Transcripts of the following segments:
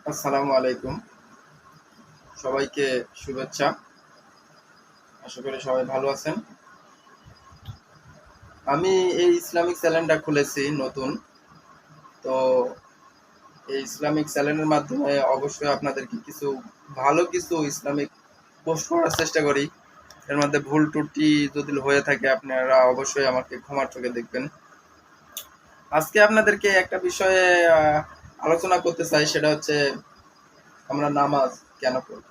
আসসালামু আলাইকুম। সবাইকে শুভেচ্ছা। আশা করি সবাই ভালো আছেন। আমি এই ইসলামিক চ্যানেলটা খুলেছি নতুন। তো এই ইসলামিক চ্যানেলের মাধ্যমে অবশ্যই আপনাদেরকে কিছু ইসলামিক পোস্ট করার চেষ্টা করি। এর মধ্যে ভুল ত্রুটি যদি হয়ে থাকে আপনারা অবশ্যই আমাকে ক্ষমার চোখে দেখবেন। আজকে আপনাদেরকে একটা বিষয়ে আলোচনা করতে চাই, সেটা হচ্ছে আমরা নামাজ কেন পড়ি?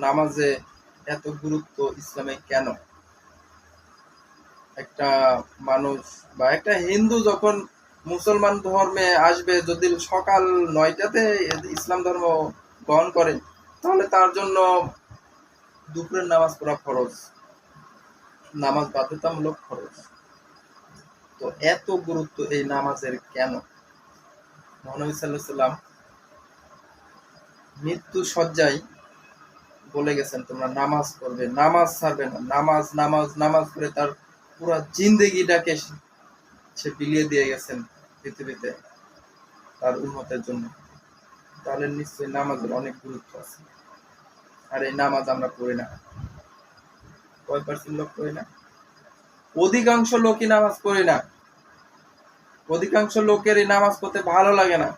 নামাজে এত গুরুত্ব ইসলামে কেন? একটা মানুষ বা একটা হিন্দু যখন মুসলমান ধর্মে আসবে, যদি সকাল ৯টাতে ইসলাম ধর্ম গ্রহণ করে, তাহলে তার জন্য দুপুরের নামাজ পড়া ফরজ, নামাজ বাধ্যতামূলক ফরজ। তো এত গুরুত্ব এই নামাজের কেন? মহানবী সাল্লাল্লাহু আলাইহি সাল্লাম মৃত্যু শয্যায় বলে গেছেন, তোমরা নামাজ পড়বে, নামাজ ছাড়বে না। নামাজ নামাজ নামাজ করে তার পুরা জিন্দেগিটাকে সে বিলিয়ে দিয়ে গেছেন পৃথিবীতে তার উম্মতের জন্য। তাহলে নিশ্চয়ই নামাজের অনেক গুরুত্ব আছে। আর এই নামাজ আমরা পড়ি না। কয় পার্সেন্ট লোক পড়ি না? অধিকাংশ লোকই নামাজ পড়ি না। অধিকাংশ লোকের এই নামাজ পড়তে ভালো লাগে না।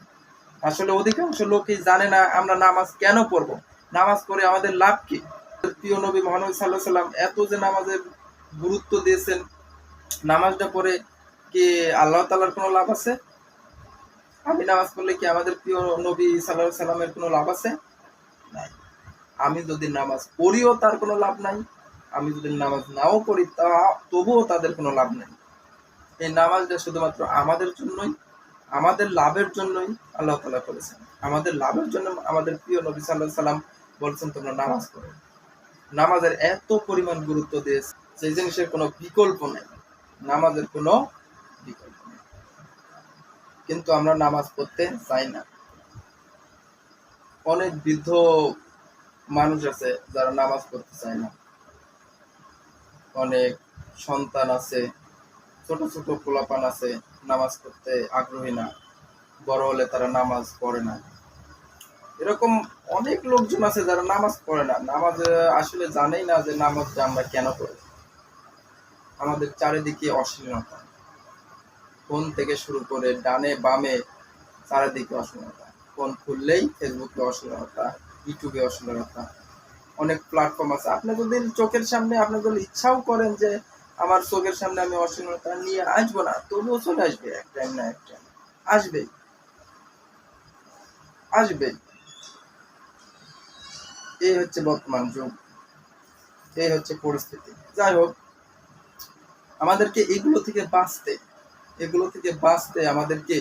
আসলে অধিকাংশ লোকই জানে না আমরা নামাজ কেন পড়বো, নামাজ পড়ে আমাদের লাভ কি। প্রিয় নবী মুহাম্মদ সাল্লাল্লাহু আলাইহি সাল্লাম এত যে নামাজের গুরুত্ব দিয়েছেন, নামাজটা পড়ে কি আল্লাহ তাআলার কোনো লাভ আছে? আমি নামাজ পড়লে কি আমাদের প্রিয় নবী সাল্লাল্লাহু আলাইহি সাল্লামের কোনো লাভ আছে? নাই। আমি যদি নামাজ পড়িও তার কোনো লাভ নাই, আমি যদি নামাজ নাও পড়ি তবুও তাদের কোনো লাভ নেই। এই নামাজটা শুধুমাত্র আমাদের জন্যই, আমাদের লাভের জন্যই আল্লাহ তাআলা করেছেন। আমাদের লাভের জন্য আমাদের প্রিয় নবী সাল্লাল্লাহু আলাইহি সাল্লাম বলছেন তোমরা নামাজ পড়ো। নামাজের এত পরিমাণ গুরুত্ব দিয়েছে, সেই জিনিসের কোনো বিকল্প নেই। নামাজের কোনো বিকল্প নেই। কিন্তু আমরা নামাজ পড়তে চাই না। অনেক বৃদ্ধ মানুষ আছে যারা নামাজ পড়তে চায় না। অনেক সন্তান আছে, ছোট ছোট পোলাপান আছে, নামাজ পড়তে আগ্রহী না। বড় হলে তারা নামাজ পড়ে না। এরকম অনেক লোকজন আছে যারা নামাজ পড়ে না। নামাজ আসলে জানেই না যে নামাজটা আমরা কেন পড়ি। আমাদের চারিদিকে অশ্লীলতা, ফোন থেকে শুরু করে ডানে বামে চারিদিকে অশ্লীলতা। ফোন খুললেই ফেসবুকে অশ্লীলতা, ইউটিউবে অশ্লীলতা। অনেক প্ল্যাটফর্ম আছে। আপনি যদি চোখের সামনে, আপনি যদি ইচ্ছাও করেন যে আমার চোখের সামনে আমি অশ্লীলতা নিয়ে আসবো না, তবুও চলে আসবে এক টাইম না এক টাইম। আসবেই, আসবেই। এই হচ্ছে বর্তমান যুগ, এই হচ্ছে পরিস্থিতি। যাই হোক, আমাদেরকে এগুলো থেকে বাঁচতে আমাদেরকে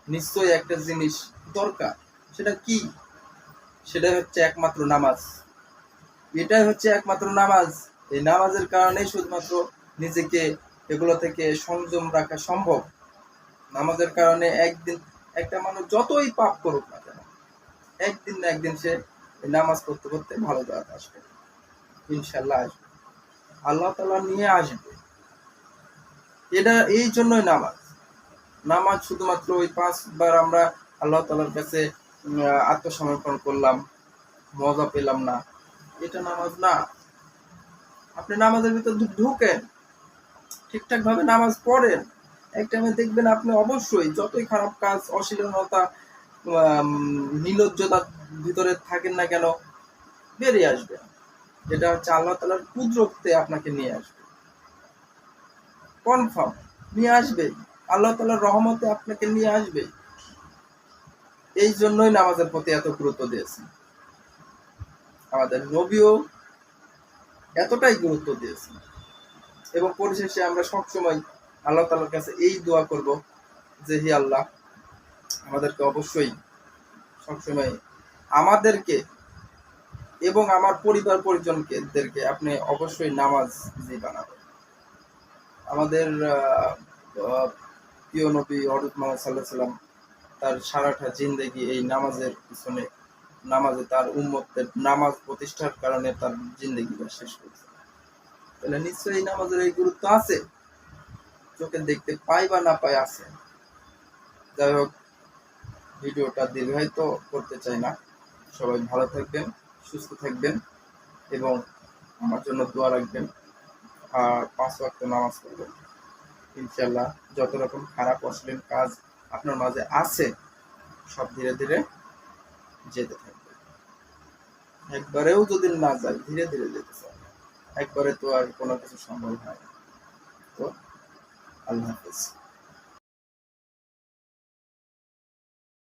নিশ্চয়ই একটা জিনিস দরকার। সেটা কি? সেটা হচ্ছে একমাত্র নামাজ। এটাই হচ্ছে একমাত্র নামাজ। এই নামাজের কারণেই শুধুমাত্র নিজেকে এগুলো থেকে সংযম রাখা সম্ভব। নামাজের কারণে একদিন একটা মানুষ যতই পাপ করুক না কেন, একদিন না একদিন সে নামাজ পড়তে পড়তে ভালো জায়গা আসবে, ইনশাল্লাহ আসবে, আল্লাহ তাআলা নিয়ে আসবে। এটা এই জন্যই নামাজ। নামাজ শুধুমাত্র ওই 5 বার আমরা আল্লাহ তাআলার কাছে আত্মসমর্পণ করলাম, মজা পেলাম না, এটা নামাজ না। আপনি নামাজের ভিতর ঢুকেন, ঠিকঠাক ভাবে নামাজ পড়েন, এক টাইমে দেখবেন আপনি অবশ্যই যতই খারাপ কাজ, অশ্লীলতা, নির্লজ্জতার ভিতরে থাকেন না কেন, বেরিয়ে আসবে। এটা হচ্ছে আল্লাহ তাআলার কুদরতে আপনাকে নিয়ে আসবে, কনফার্ম নিয়ে আসবে। আল্লাহ তাআলার রহমতে আপনাকে নিয়ে আসবে। এই জন্যই নামাজের প্রতি এত গুরুত্ব দিয়েছেন। আমাদের নবীও এতটাই গুরুত্ব দিয়েছেন। এবং পরিশেষে আমরা সবসময় আল্লাহ তাআলার কাছে এই দোয়া করব যে হে আল্লাহ, আমাদেরকে অবশ্যই সবসময় আমাদেরকে এবং আমার পরিবার পরিজনদেরকে আপনি অবশ্যই নামাজি বানাবেন। আমাদের প্রিয় নবী হযরত মুহাম্মদ সাল্লাল্লাহু আলাইহি সাল্লাম তার সারাটা জিন্দেগি এই নামাজের পিছনে, নামাজে তার উম্মতদের নামাজ প্রতিষ্ঠার কারণে তার জিন্দেগিটা শেষ করেছে। তাহলে নিশ্চয়ই এই নামাজের এই গুরুত্ব আছে, চোখে দেখতে পাই বা না পাই আছে। যাই হোক, ভিডিওটা দীর্ঘায়িত করতে চাই না। সবাই ভালো থাকবেন, সুস্থ থাকবেন এবং আমার জন্য দোয়া রাখবেন। আর 5 ওয়াক্ত নামাজ পড়বেন। ইনশাআল্লাহ যত রকম খারাপ অশ্লীল কাজ আপনার মাঝে আছে সব ধীরে ধীরে যেতে থাকবে। একবারেও যদি না যায়, ধীরে ধীরে যেতে চাই। একবারে তো আর কোনো কিছু সম্ভব হয় না। তো আল্লাহ হাফেজ।